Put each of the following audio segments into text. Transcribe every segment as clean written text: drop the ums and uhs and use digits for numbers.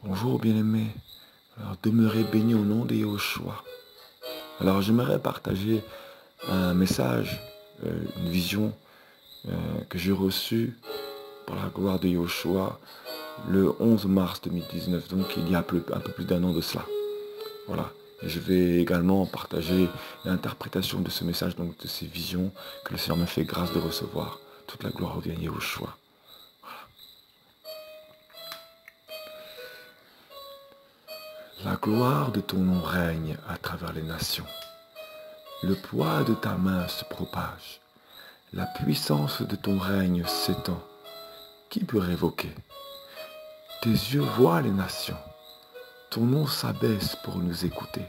Bonjour bien-aimés, alors demeurez bénis au nom de Yahushua. Alors j'aimerais partager un message, une vision que j'ai reçue par la gloire de Yahushua le 11 mars 2019, donc il y a un peu plus d'un an de cela. Voilà. Et je vais également partager l'interprétation de ce message, donc de ces visions que le Seigneur me fait grâce de recevoir. Toute la gloire revient à Yahushua. La gloire de ton nom règne à travers les nations. Le poids de ta main se propage. La puissance de ton règne s'étend. Qui peut révoquer? Tes yeux voient les nations. Ton nom s'abaisse pour nous écouter.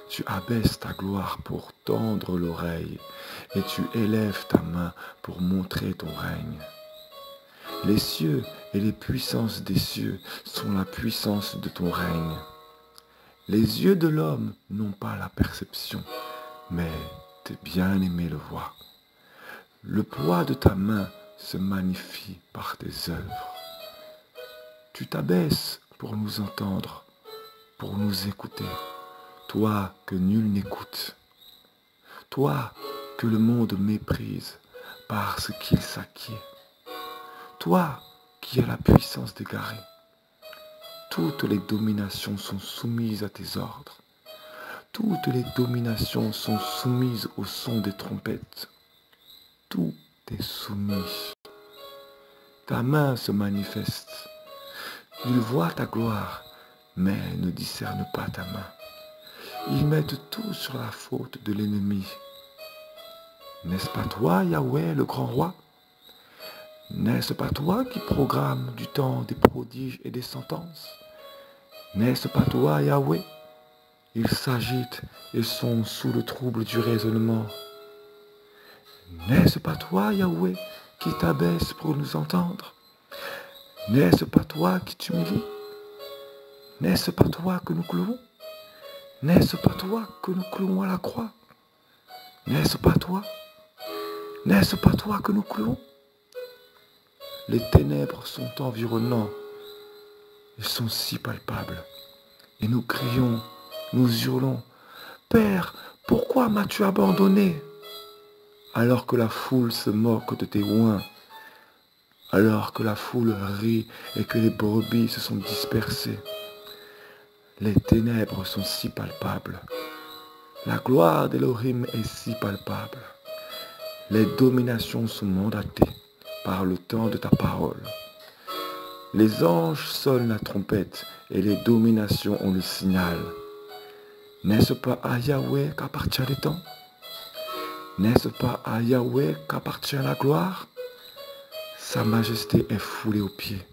Tu abaisses ta gloire pour tendre l'oreille et tu élèves ta main pour montrer ton règne. Les cieux et les puissances des cieux sont la puissance de ton règne. Les yeux de l'homme n'ont pas la perception, mais tes bien-aimés le voient. Le poids de ta main se magnifie par tes œuvres. Tu t'abaisses pour nous entendre, pour nous écouter. Toi que nul n'écoute. Toi que le monde méprise parce qu'il s'acquiert. Toi qui as la puissance d'égarer. Toutes les dominations sont soumises à tes ordres. Toutes les dominations sont soumises au son des trompettes. Tout est soumis. Ta main se manifeste. Ils voient ta gloire, mais ne discernent pas ta main. Ils mettent tout sur la faute de l'ennemi. N'est-ce pas toi, Yahweh, le grand roi? N'est-ce pas toi qui programme du temps des prodiges et des sentences? N'est-ce pas toi, Yahweh? Ils s'agitent et sont sous le trouble du raisonnement. N'est-ce pas toi, Yahweh, qui t'abaisse pour nous entendre? N'est-ce pas toi qui t'humilie? N'est-ce pas toi que nous clouons? N'est-ce pas toi que nous clouons à la croix? N'est-ce pas toi? N'est-ce pas toi que nous clouons? Les ténèbres sont environnants. Elles sont si palpables. Et nous crions, nous hurlons, « Père, pourquoi m'as-tu abandonné ?» Alors que la foule se moque de tes oins, alors que la foule rit et que les brebis se sont dispersées. Les ténèbres sont si palpables. La gloire d'Elohim est si palpable. Les dominations sont mandatées par le temps de ta parole. Les anges sonnent la trompette et les dominations ont le signal. N'est-ce pas à Yahweh qu'appartient les temps? N'est-ce pas à Yahweh qu'appartient la gloire? Sa majesté est foulée aux pieds,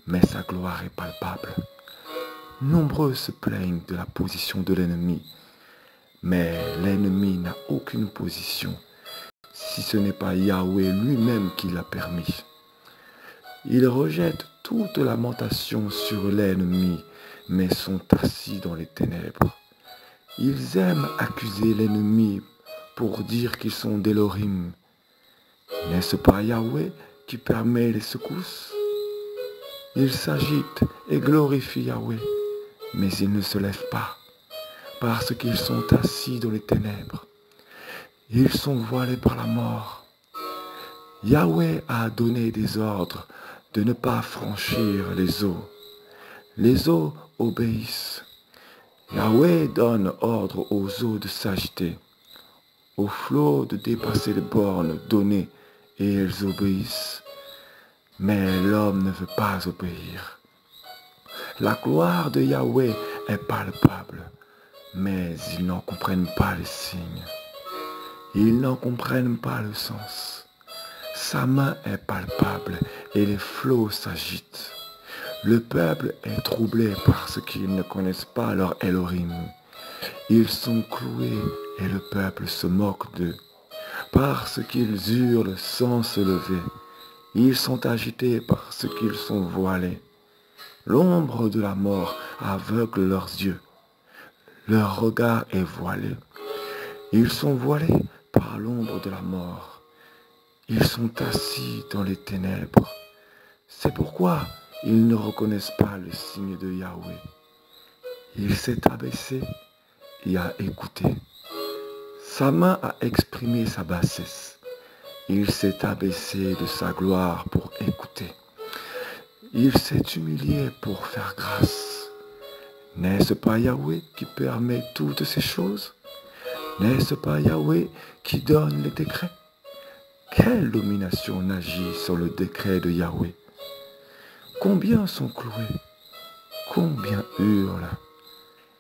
mais sa gloire est palpable. Nombreux se plaignent de la position de l'ennemi, mais l'ennemi n'a aucune position, si ce n'est pas Yahweh lui-même qui l'a permis. Ils rejettent toute lamentation sur l'ennemi, mais sont assis dans les ténèbres. Ils aiment accuser l'ennemi pour dire qu'ils sont d'Elohim. N'est-ce pas Yahweh qui permet les secousses? Ils s'agitent et glorifient Yahweh, mais ils ne se lèvent pas, parce qu'ils sont assis dans les ténèbres. Ils sont voilés par la mort. Yahweh a donné des ordres de ne pas franchir les eaux. Les eaux obéissent. Yahweh donne ordre aux eaux de s'agiter, aux flots de dépasser les bornes données, et elles obéissent. Mais l'homme ne veut pas obéir. La gloire de Yahweh est palpable, mais ils n'en comprennent pas les signes. Ils n'en comprennent pas le sens. Sa main est palpable et les flots s'agitent. Le peuple est troublé parce qu'ils ne connaissent pas leur Elohim. Ils sont cloués et le peuple se moque d'eux. Parce qu'ils hurlent sans se lever. Ils sont agités parce qu'ils sont voilés. L'ombre de la mort aveugle leurs yeux. Leur regard est voilé. Ils sont voilés par l'ombre de la mort. Ils sont assis dans les ténèbres. C'est pourquoi ils ne reconnaissent pas le signe de Yahweh. Il s'est abaissé et a écouté. Sa main a exprimé sa bassesse. Il s'est abaissé de sa gloire pour écouter. Il s'est humilié pour faire grâce. N'est-ce pas Yahweh qui permet toutes ces choses? N'est-ce pas Yahweh qui donne les décrets? Quelle domination n'agit sur le décret de Yahweh? Combien sont cloués? Combien hurlent?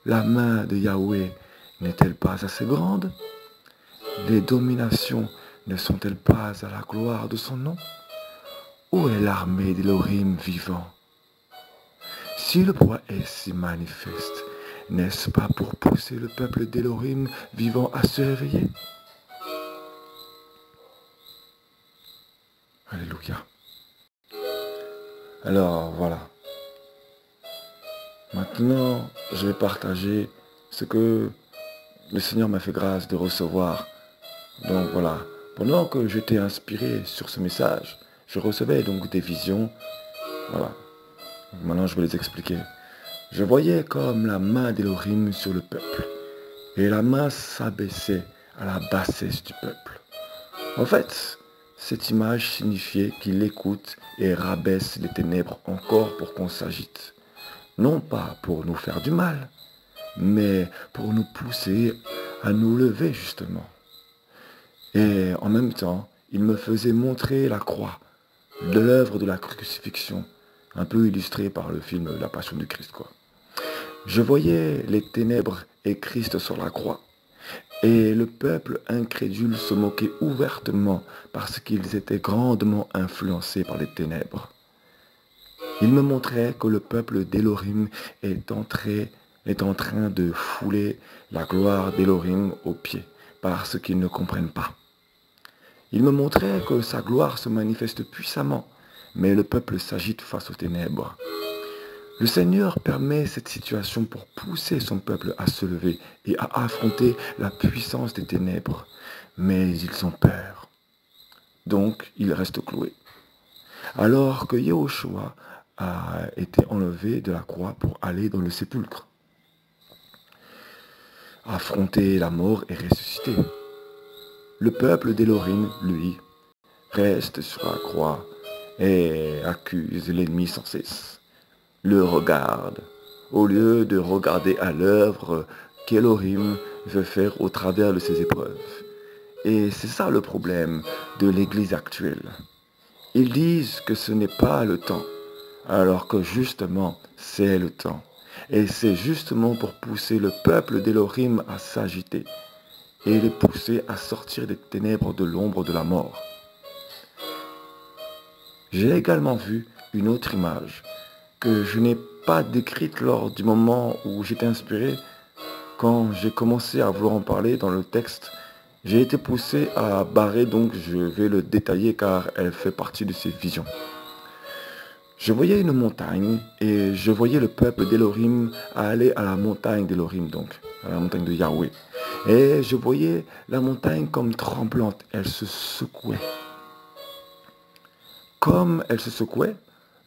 La main de Yahweh n'est-elle pas assez grande? Les dominations ne sont-elles pas à la gloire de son nom? Où est l'armée d'Élohim vivant? Si le poids est si manifeste, n'est-ce pas pour pousser le peuple d'Élohim vivant à se réveiller? Alléluia. Alors voilà. Maintenant, je vais partager ce que le Seigneur m'a fait grâce de recevoir. Donc voilà. Pendant que j'étais inspiré sur ce message, je recevais donc des visions. Voilà. Maintenant, je vais les expliquer. Je voyais comme la main d'Élohim sur le peuple. Et la main s'abaissait à la bassesse du peuple. En fait, cette image signifiait qu'il écoute et rabaisse les ténèbres encore pour qu'on s'agite. Non pas pour nous faire du mal, mais pour nous pousser à nous lever justement. Et en même temps, il me faisait montrer la croix de l'œuvre de la crucifixion, un peu illustrée par le film La Passion du Christ, quoi. Je voyais les ténèbres et Christ sur la croix. Et le peuple incrédule se moquait ouvertement parce qu'ils étaient grandement influencés par les ténèbres. Il me montrait que le peuple d'Élohim est en train de fouler la gloire d'Élohim aux pieds parce qu'ils ne comprennent pas. Il me montrait que sa gloire se manifeste puissamment, mais le peuple s'agite face aux ténèbres. Le Seigneur permet cette situation pour pousser son peuple à se lever et à affronter la puissance des ténèbres. Mais ils ont peur. Donc, ils restent cloués. Alors que Yahushua a été enlevé de la croix pour aller dans le sépulcre, affronter la mort et ressusciter. Le peuple d'Élohim, lui, reste sur la croix et accuse l'ennemi sans cesse. Le regarde, au lieu de regarder à l'œuvre qu'Élohim veut faire au travers de ses épreuves. Et c'est ça le problème de l'Église actuelle. Ils disent que ce n'est pas le temps, alors que justement, c'est le temps. Et c'est justement pour pousser le peuple d'Élohim à s'agiter et les pousser à sortir des ténèbres de l'ombre de la mort. J'ai également vu une autre image que je n'ai pas décrite lors du moment où j'étais inspiré. Quand j'ai commencé à vouloir en parler dans le texte, j'ai été poussé à barrer, donc je vais le détailler car elle fait partie de ces visions. Je voyais une montagne et je voyais le peuple d'Élohim aller à la montagne d'Élohim, donc à la montagne de Yahweh. Et je voyais la montagne comme tremblante, elle se secouait. Comme elle se secouait,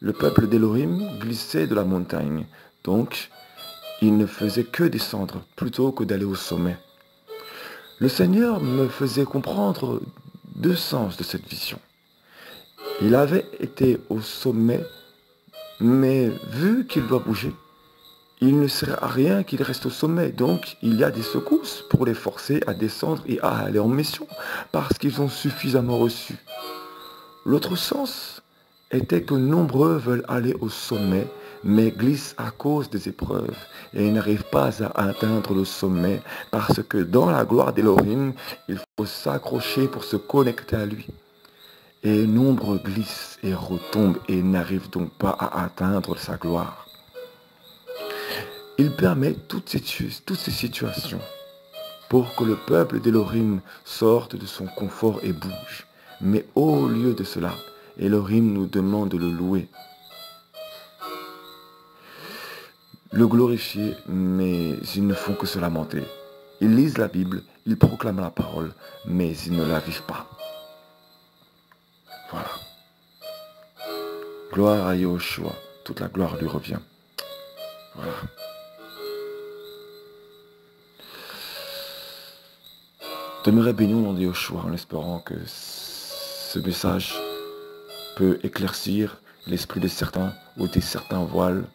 le peuple d'Élohim glissait de la montagne. Donc, il ne faisait que descendre plutôt que d'aller au sommet. Le Seigneur me faisait comprendre deux sens de cette vision. Il avait été au sommet, mais vu qu'il doit bouger, il ne sert à rien qu'il reste au sommet. Donc, il y a des secousses pour les forcer à descendre et à aller en mission, parce qu'ils ont suffisamment reçu. L'autre sens était que nombreux veulent aller au sommet, mais glissent à cause des épreuves et n'arrivent pas à atteindre le sommet parce que dans la gloire d'Élohim, il faut s'accrocher pour se connecter à lui. Et nombreux glissent et retombent et n'arrivent donc pas à atteindre sa gloire. Il permet toutes ces situations pour que le peuple d'Élohim sorte de son confort et bouge. Mais au lieu de cela, Élohim nous demande de le louer, le glorifier, mais ils ne font que se lamenter. Ils lisent la Bible, ils proclament la parole, mais ils ne la vivent pas. Voilà. Gloire à Yahushua. toute la gloire lui revient. Voilà. Demeurez bénis au nom de Yeshua en espérant que ce message peut éclaircir l'esprit de certains, ôter certains voiles,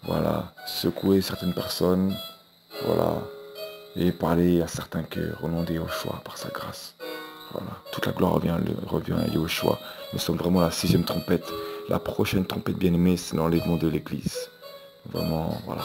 voilà, secouer certaines personnes, voilà, et parler à certains cœurs au nom de Yeshua par sa grâce. Voilà, toute la gloire revient à Yeshua. Nous sommes vraiment à la 6e trompette. La prochaine trompette bien-aimée, c'est l'enlèvement de l'église. Vraiment, voilà.